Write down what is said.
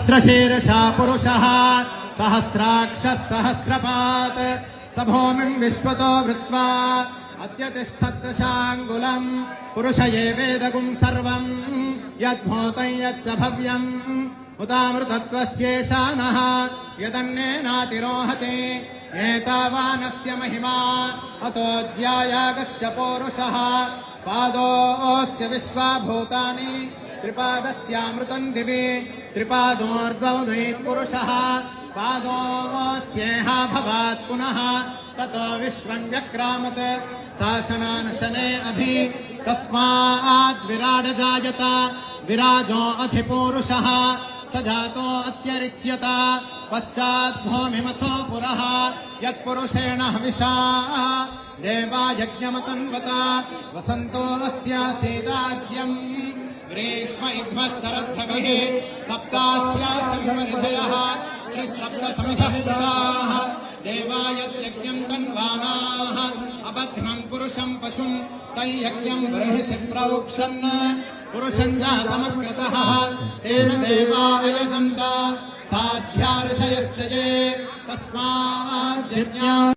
सहस्रशीर्षा पुरुषः सहस्राक्षः सहस्रपात् स भूमिम् विश्वतो वृत्वा अद्य तिष्ठद्दशाङ्गुलम् पुरुष एवेदगुम् सर्वम् यद्भूतं यच्च भव्यम् उदामृतत्वस्येषा नः यदन्नेनातिरोहते एतावानस्य महिमा अतो ज्यायागश्च पौरुषः पादोऽस्य विश्वाभूतानि त्रिपादस्यामृतम् दिवि त्रिपादोर्ध्वोदयेत्पुरुषः पादोऽस्येह भवात् पुनः ततो विश्वम् व्यक्रामत् शासनानशने अभि तस्माद् विराड जायत विराजो अधिपूरुषः स जातो अत्यरिच्यत पश्चात् भूमिमथो पुरः यत्पुरुषेण हविषा देवा यज्ञमतन्वत वसन्तो अस्यासीदाज्यम् ग्रीष्म इद्मः शरद्भविः सप्तास्यासविमृधयः सप्तसमिधः कृताः देवा यज्ञम् तन्वानाः अबध्नम् पुरुषम् पशुम् तैयज्ञम् बर्हिषि प्रौक्षन् पुरुषम् जातमकृतः तेन देवा अयजन्त साध्या ऋषयश्च ये तस्माज्जज्ञा